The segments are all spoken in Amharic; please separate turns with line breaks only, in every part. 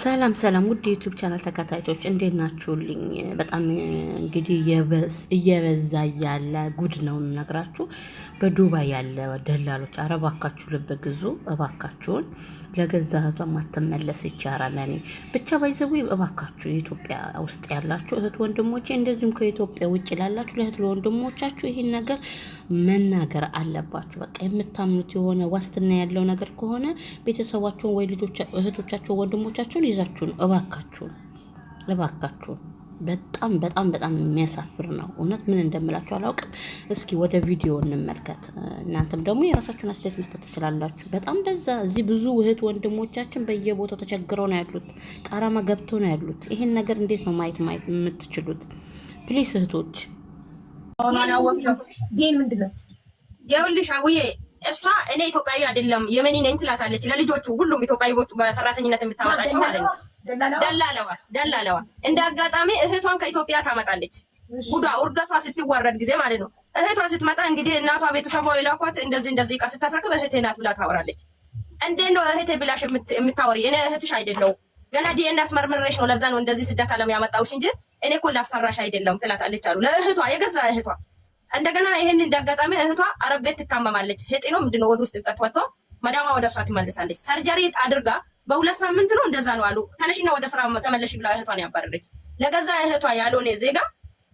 ሰላም ሰላም ውድ ዩቲዩብ ቻናል ተከታታዮች እንዴት ናችሁልኝ? በጣም እንግዲህ እየበዛ ያለ ጉድ ነው ነግራችሁ። በዱባይ ያለ ደላሎች እባካችሁ ልብ ግዙ እባካችሁን። ለገዛ እህቷ ማተመለስ ይቻላል። እኔ ብቻ ባይዘው እባካችሁ ኢትዮጵያ ውስጥ ያላችሁ እህት ወንድሞቼ፣ እንደዚሁም ከኢትዮጵያ ውጭ ላላችሁ ለእህት ወንድሞቻችሁ ይሄን ነገር መናገር አለባችሁ። በቃ የምታምኑት የሆነ ዋስትና ያለው ነገር ከሆነ ቤተሰባችሁን ወይ እህቶቻችሁን ወንድሞቻችሁን ይዛችሁ ነው እባካችሁን። በጣም በጣም በጣም የሚያሳፍር ነው። እውነት ምን እንደምላችሁ አላውቅም። እስኪ ወደ ቪዲዮ እንመልከት። እናንተም ደግሞ የራሳችሁን አስተያየት መስጠት ትችላላችሁ። በጣም በዛ እዚህ ብዙ እህት ወንድሞቻችን በየቦታው ተቸግረው ነው ያሉት፣ ቃራማ ገብተው ነው ያሉት። ይሄን ነገር እንዴት ነው ማየት የምትችሉት? ፕሊስ እህቶች
ግን ምንድነው የውልሽ አውዬ እሷ እኔ ኢትዮጵያዊ አይደለም የመኒ ነኝ ትላታለች ለልጆቹ ሁሉም ኢትዮጵያዊዎች በሰራተኝነት የምታመጣቸው ማለት ነው። ደላለዋ እንደ አጋጣሚ እህቷን ከኢትዮጵያ ታመጣለች። ጉዷ ውርደቷ ስትወረድ ጊዜ ማለት ነው። እህቷ ስትመጣ እንግዲህ እናቷ ቤተሰቧ የላኳት እንደዚህ ዕቃ ስታስረክብ እህቴ ናት ብላ ታወራለች። እንዴት ነው እህቴ ብላሽ የምታወሪ? እኔ እህትሽ አይደለሁም ገና ዲኤንኤ አስመርምሬሽ ነው። ለዛ ነው እንደዚህ ስደት አለም ያመጣውሽ እንጂ እኔ እኮ ላሰራሽ አይደለም ትላታለች አሉ ለእህቷ፣ የገዛ እህቷ። እንደገና ይሄን እንዳጋጣሚ እህቷ አረብ ቤት ትታመማለች። ህጤ ነው ምንድነው ወደ ውስጥ ጥብጠት ወጥቶ መዳማ ወደ እሷ ትመልሳለች። ሰርጀሪ አድርጋ በ2 ሳምንት ነው እንደዛ ነው አሉ። ተነሽና ወደ ስራ ተመለሽ ብላ እህቷን ያባረረች። ለገዛ እህቷ ያልሆነ ዜጋ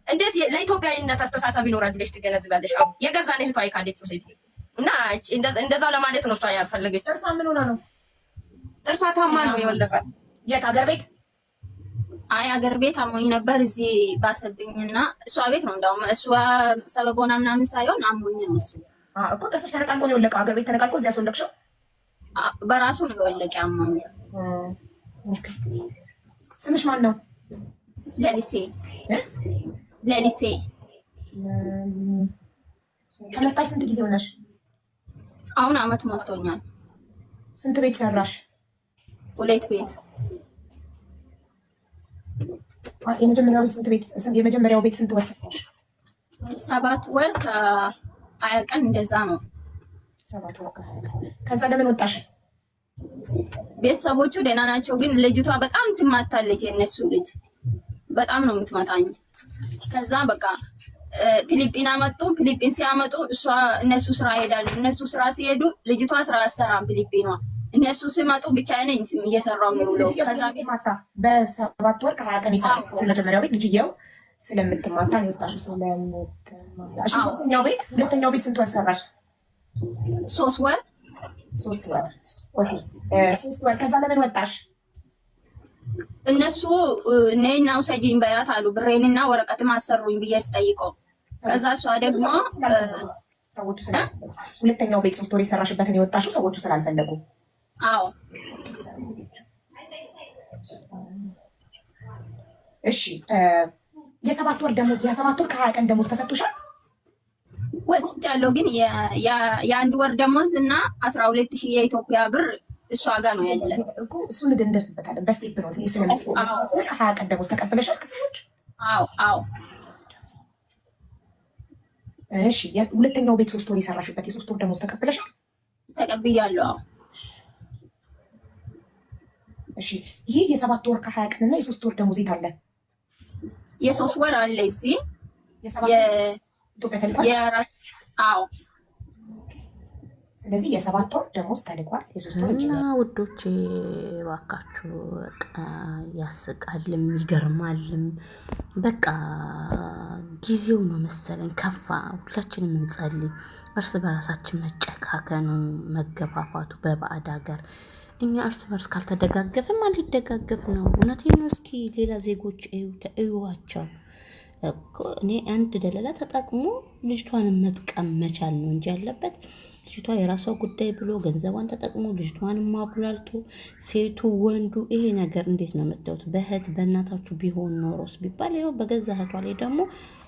እንዴት ለኢትዮጵያዊነት አስተሳሰብ ይኖራል ብለሽ ትገነዝባለሽ? አው የገዛ እህቷ አይካለች ሴት እና እንደዛው ለማለት ነው እሷ ያልፈለገች።
እርሷ ምን ሆና ነው?
እርሷ ታማ ነው የወለቀው።
የት ሀገር ቤት?
አይ ሀገር ቤት አሞኝ ነበር። እዚህ ባሰብኝና እሷ ቤት ነው እንደውም እሷ ሰበብ ሆና ምናምን ሳይሆን አሞኝ ነው እሱ
እኮ ጥርስሽ ተነቃልቆ ነው የወለቀው። ሀገር ቤት ተነቃልቆ እዚያ አስወለቅሽው?
በራሱ ነው የወለቀ አሞኝ።
ስምሽ ማን ነው?
ለሊሴ ለሊሴ።
ከመጣሽ ስንት ጊዜ ሆነሽ?
አሁን አመት ሞልቶኛል።
ስንት ቤት ሰራሽ?
2 ቤት።
የመጀመሪያው ቤት ስንት ቤት? የመጀመሪያው ቤት ስንት ወር ሰራሽ?
7 ወር ከ20 ቀን እንደዛ ነው።
7 ወር ከዛ ለምን ወጣሽ?
ቤተሰቦቹ ደህና ናቸው፣ ግን ልጅቷ በጣም ትማታለች። የነሱ ልጅ በጣም ነው የምትመታኝ። ከዛ በቃ ፊሊፒን አመጡ። ፊሊፒን ሲያመጡ እነሱ ስራ ይሄዳሉ። እነሱ ስራ ሲሄዱ ልጅቷ ስራ አሰራም ፊሊፒኗ። እነሱ ሲመጡ ብቻ ነኝ እየሰራው ነው ብለው ከዛ
በ7 ወር ከ20 ቀን ይሰራል። መጀመሪያው ቤት ልጅየው ስለምትማታ ነው የወጣሽው። ስለምትማታ ሁለተኛው ቤት ስንት ወር ሰራሽ?
3 ወር
3 ወር። ኦኬ 3 ወር። ከዛ ለምን ወጣሽ?
እነሱ ነይና ውሰጂኝ በያት አሉ። ብሬንና ወረቀትም አሰሩኝ ብዬ ስጠይቀው ከዛ እሷ ደግሞ
ሰዎቹ ስላልፈለጉ ሁለተኛው ቤት 3 ወር የሰራሽበትን የወጣሽው ሰዎቹ ስላልፈለጉ።
አዎ
እሺ። የ7 ወር ደሞዝ የ7 ወር ከ20 ቀን ደሞዝ ተሰጥቶሻል?
ወስጃለሁ፣ ግን የአንድ ወር ደሞዝ እና 12,000 የኢትዮጵያ ብር እሷ ጋር ነው ያለ
እኮ። እሱን እንደርስበታለን በስቴፕ ነው። ከ20 ቀን ደሞዝ ተቀበለሻል ከሰዎች?
አዎ።
እሺ ሁለተኛው ቤት 3 ወር የሰራሽበት የ3 ወር ደሞዝ ተቀበለሻል?
ተቀብያለሁ።
እሺ ይሄ የ7 ወር ከ20 ቀን እና የ3 ወር ደሞዝ የት አለ?
የ3 ወር አለ እዚህ
ኢትዮጵያ ተልኳል።
አዎ
ስለዚህ የ7 ወር ደሞዝ ተልኳል። የ3 ወር
እና ውዶቼ እባካችሁ በቃ ያስቃልም ይገርማልም። በቃ ጊዜው ነው መሰለኝ ከፋ። ሁላችንም እንጸልይ። እርስ በራሳችን መጨካከኑ መገፋፋቱ በባዕድ ሀገር እኛ እርስ በርስ ካልተደጋገፍም አልደጋገፍ ነው። እውነቴን ነው። እስኪ ሌላ ዜጎች እዩዋቸው። እኔ አንድ ደላላ ተጠቅሞ ልጅቷን መጥቀም መቻል ነው እንጂ ያለበት ልጅቷ የራሷ ጉዳይ ብሎ ገንዘቧን ተጠቅሞ ልጅቷን ማጉላልቶ ሴቱ ወንዱ፣ ይሄ ነገር እንዴት ነው የምታዩት? በእህት በእናታችሁ ቢሆን ኖሮስ ቢባል ይኸው በገዛ እህቷ ላይ ደግሞ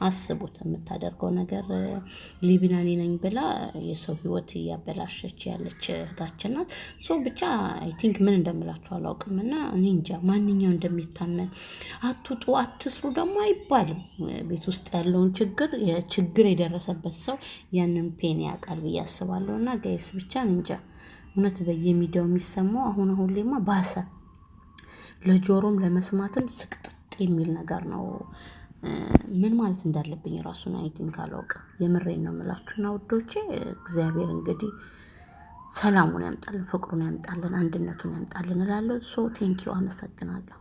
አስቡት የምታደርገው ነገር። ሊቢናኒ ነኝ ብላ የሰው ህይወት እያበላሸች ያለች እህታችን ናት። ሶ ብቻ አይ ቲንክ ምን እንደምላችሁ አላውቅም። እና እኔ እንጃ ማንኛው እንደሚታመን አትውጡ አትስሩ ደግሞ አይባልም። ቤት ውስጥ ያለውን ችግር የደረሰበት ሰው ያንን ፔን ያውቃል ብዬ አስባለሁ። እና ጋይስ ብቻ እንጃ እውነት በየሚዲያው የሚሰማው አሁን ላይማ ባሰ። ለጆሮም ለመስማትም ስቅጥጥ የሚል ነገር ነው። ምን ማለት እንዳለብኝ ራሱን አይቲንክ አላውቅም። የምሬን ነው የምላችሁና ውዶቼ እግዚአብሔር እንግዲህ ሰላሙን ያምጣልን፣ ፍቅሩን ያምጣልን፣ አንድነቱን ያምጣልን እላለሁ። ቴንኪው አመሰግናለሁ።